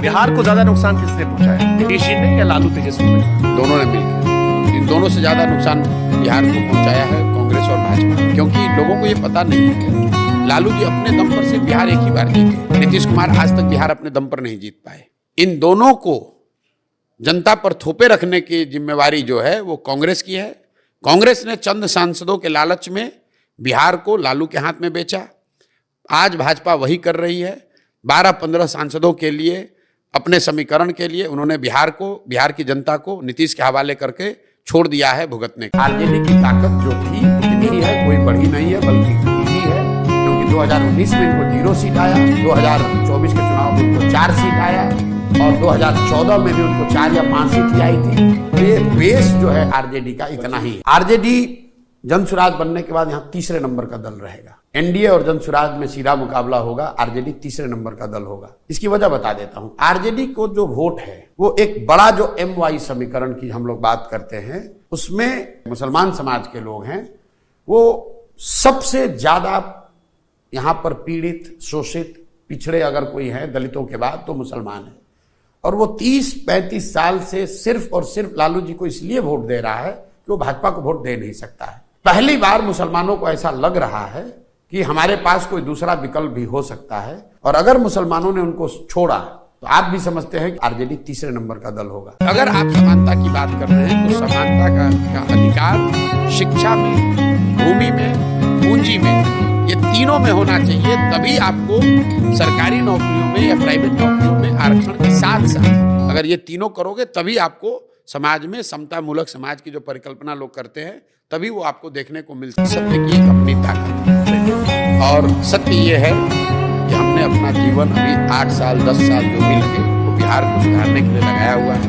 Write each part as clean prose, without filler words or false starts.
बिहार को ज्यादा नुकसान किसने पहुंचाया, नीतीश जी ने या लालू तेजस्वी ने? दोनों ने मिलकर। इन दोनों से ज्यादा नुकसान बिहार को पहुंचाया है कांग्रेस और भाजपा, क्योंकि लोगों को ये पता नहीं है। लालू जी अपने दम पर सिर्फ बिहार एक ही बार जीते, नीतीश कुमार आज तक बिहार अपने दम पर नहीं जीत पाए। इन दोनों को जनता पर थोपे रखने की जिम्मेवारी जो है वो कांग्रेस की है। कांग्रेस ने चंद सांसदों के लालच में बिहार को लालू के हाथ में बेचा। आज भाजपा वही कर रही है। 12-15 सांसदों के लिए, अपने समीकरण के लिए उन्होंने बिहार की जनता को नीतीश के हवाले करके छोड़ दिया है भुगतने। आरजेडी की ताकत जो थी उतनी ही है, कोई बढ़ी नहीं है बल्कि घटी ही है, क्योंकि 2019 में इनको 0 सीट आया, 2024 के चुनाव में इनको 4 सीट आया और 2014 में भी उनको 4 या 5 सीट ही आई थी। तो ये बेस जो है आरजेडी का इतना ही। आरजेडी जनसुराज बनने के बाद यहाँ तीसरे नंबर का दल रहेगा। एनडीए और जनसुराज में सीधा मुकाबला होगा, आरजेडी तीसरे नंबर का दल होगा। इसकी वजह बता देता हूं। आरजेडी को जो वोट है वो एक बड़ा जो MY समीकरण की हम लोग बात करते हैं, उसमें मुसलमान समाज के लोग हैं, वो सबसे ज्यादा यहां पर पीड़ित, शोषित, पिछड़े अगर कोई है दलितों के बाद तो मुसलमान है। और वो 30-35 साल से सिर्फ और सिर्फ लालू जी को इसलिए वोट दे रहा है कि वो भाजपा को वोट दे नहीं सकता है। पहली बार मुसलमानों को ऐसा लग रहा है कि हमारे पास कोई दूसरा विकल्प भी हो सकता है, और अगर मुसलमानों ने उनको छोड़ा तो आप भी समझते हैं कि आरजेडी तीसरे नंबर का दल होगा। अगर आप समानता की बात कर रहे हैं तो समानता का अधिकार शिक्षा में, भूमि में, पूंजी में, ये तीनों में होना चाहिए। तभी आपको सरकारी नौकरियों में या प्राइवेट नौकरियों में आरक्षण के साथ साथ अगर ये तीनों करोगे तभी आपको समाज में समता मूलक समाज की जो परिकल्पना लोग करते हैं तभी वो आपको देखने को मिलती है। सत्य की एक अपनी ताकत है, और सत्य ये है कि हमने अपना जीवन अभी 8 साल 10 साल जो भी लगे वो बिहार को सुधारने के लिए लगाया हुआ है।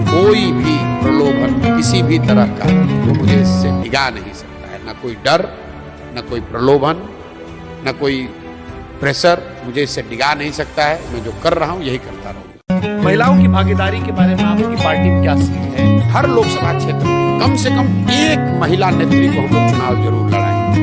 कोई भी प्रलोभन किसी भी तरह का वो मुझे इससे डिगा नहीं सकता है। ना कोई डर, ना कोई प्रलोभन, ना कोई प्रेशर मुझे इससे डिगा नहीं सकता है। मैं जो कर रहा हूँ यही करता रहूंगा। महिलाओं की भागीदारी के बारे में आपकी पार्टी में क्या सीन है? हर लोकसभा क्षेत्र में कम से कम एक महिला नेत्री को हम लोग चुनाव जरूर लड़ाएंगे।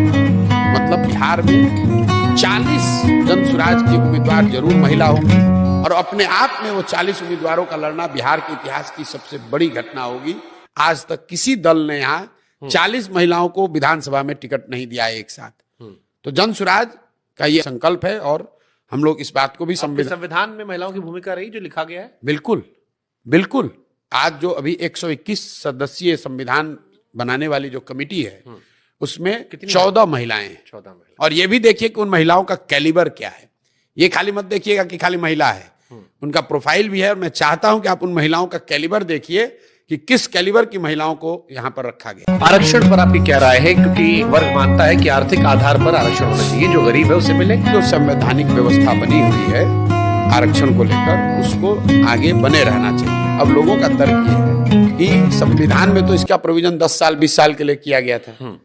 मतलब बिहार में 40 जनसुराज की उम्मीदवार जरूर महिला होंगी, और अपने आप में वो 40 उम्मीदवारों का लड़ना बिहार के इतिहास की सबसे बड़ी घटना होगी। आज तक किसी दल ने यहाँ 40 महिलाओं को विधानसभा में टिकट नहीं दिया है एक साथ। तो जनसुराज का ये संकल्प है, और हम लोग इस बात को भी संविधान में महिलाओं की भूमिका रही जो लिखा गया है। बिल्कुल बिल्कुल। आज जो अभी 121 सदस्यीय संविधान बनाने वाली जो कमेटी है उसमें 14 महिलाएं हैं। 14 महिला। और ये भी देखिए कि उन महिलाओं का कैलिबर क्या है। ये खाली मत देखिएगा कि खाली महिला है, उनका प्रोफाइल भी है। और मैं चाहता हूं कि आप उन महिलाओं का कैलिबर देखिए कि किस कैलिबर की महिलाओं को यहाँ पर रखा गया। आरक्षण पर आपकी क्या राय है? क्योंकि वर्ग मानता है कि आर्थिक आधार पर आरक्षण होना चाहिए, जो गरीब है उसे मिले। जो संवैधानिक व्यवस्था बनी हुई है आरक्षण को लेकर, उसको आगे बने रहना चाहिए। अब लोगों का तर्क ये है कि संविधान में तो इसका प्रोविजन 10 साल 20 साल के लिए किया गया था।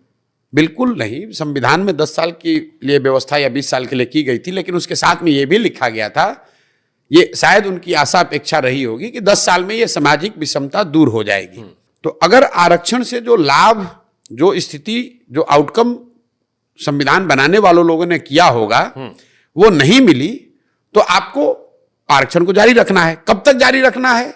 बिल्कुल नहीं, संविधान में 10 साल के लिए व्यवस्था या 20 साल के लिए की गई थी, लेकिन उसके साथ में ये भी लिखा गया था, ये शायद उनकी आशा अपेक्षा रही होगी कि 10 साल में ये सामाजिक विषमता दूर हो जाएगी। तो अगर आरक्षण से जो लाभ, जो स्थिति, जो आउटकम संविधान बनाने वालों लोगों ने किया होगा वो नहीं मिली, तो आपको आरक्षण को जारी रखना है। कब तक जारी रखना है?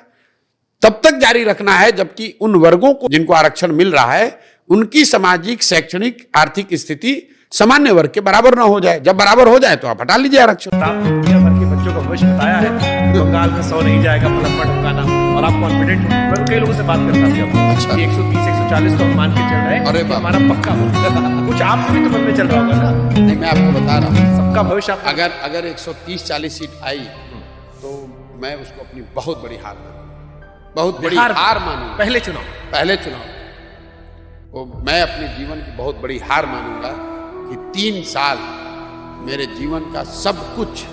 तब तक जारी रखना है जबकि उन वर्गों को जिनको आरक्षण मिल रहा है उनकी सामाजिक, शैक्षणिक, आर्थिक स्थिति सामान्य वर्ग के बराबर ना हो जाए। जब बराबर हो जाए तो आप हटा लीजिए आरक्षण। दुनिया भर के बच्चों का भविष्य बताया है कि बंगाल में 100 नहीं जाएगा, पलक ठुकाना, और आप कॉन्फिडेंट हैं। मैं कई लोगों से बात करता हूँ, अच्छा 130 140 तो हम मान के चल रहे हैं। अरे हमारा पक्का हो कुछ आपके भी तो मन में चल रहा होगा ना? नहीं, मैं आपको बता रहा हूँ सबका भविष्य। अगर 130-40 सीट आई तो मैं उसको अपनी बहुत बड़ी हार मानूंगा, बहुत बड़ी हार मानूंगा। पहले चुनाव वो मैं अपने जीवन की बहुत बड़ी हार मानूंगा कि 3 साल मेरे जीवन का सब कुछ,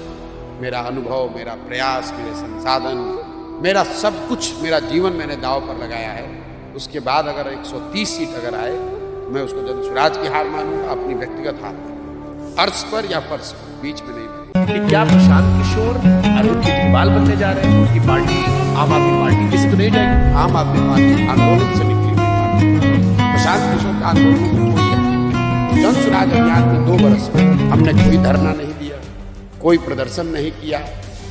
मेरा अनुभव, मेरा प्रयास, मेरे संसाधन, मेरा सब कुछ, मेरा जीवन मैंने दांव पर लगाया है। उसके बाद अगर 130 सीट अगर आए तो मैं उसको जनसुराज की हार मानूंगा, अपनी व्यक्तिगत हार मानूंगा। अर्श पर या फर्श पर, बीच में नहीं बनेगी। क्या प्रशांत किशोर अरुण केजरीवाल बनने जा रहे हैं? उनकी पार्टी आम आदमी पार्टी किसी तो नहीं जाएगी। आम आदमी पार्टी आंदोलन से निकली हुई पार्टी। प्रशांत किशोर का आंदोलन में कोई है। जनसुराज अभियान में 2 वर्ष में हमने कोई धरना नहीं दिया, कोई प्रदर्शन नहीं किया,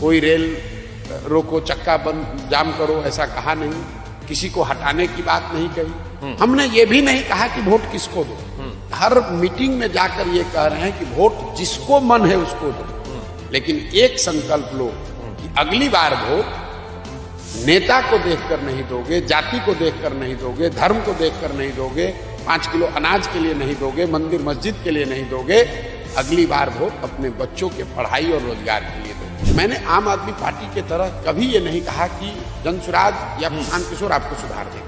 कोई रेल रोको, चक्का बंद, जाम करो, ऐसा कहा नहीं। किसी को हटाने की बात नहीं कही। हमने ये भी नहीं कहा कि वोट किसको दो। हर मीटिंग में जाकर ये कह रहे हैं कि वोट जिसको मन है उसको दो, लेकिन एक संकल्प लो कि अगली बार वोट नेता को देखकर नहीं दोगे, जाति को देखकर नहीं दोगे, धर्म को देखकर नहीं दोगे, 5 किलो अनाज के लिए नहीं दोगे, मंदिर मस्जिद के लिए नहीं दोगे। अगली बार वोट अपने बच्चों के पढ़ाई और रोजगार के लिए दोगे। मैंने आम आदमी पार्टी की तरह कभी ये नहीं कहा कि जनसुराज या प्रशांत किशोर आपको सुधार देंगे।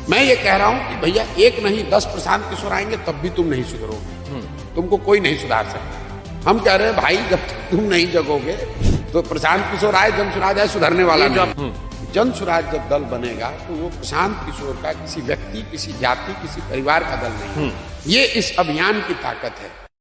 मैं ये कह रहा हूं कि भैया 1 नहीं 10 प्रशांत किशोर आएंगे तब भी तुम नहीं सुधरोगे, तुमको कोई नहीं सुधार सकता। हम कह रहे हैं भाई जब तक तुम नहीं जगोगे तो प्रशांत किशोर आए, जनसुराज आए, सुधरने वाला नहीं। जनसुराज जब दल बनेगा तो वो प्रशांत किशोर का किसी व्यक्ति, किसी जाति, किसी परिवार का दल नहीं। ये इस अभियान की ताकत है।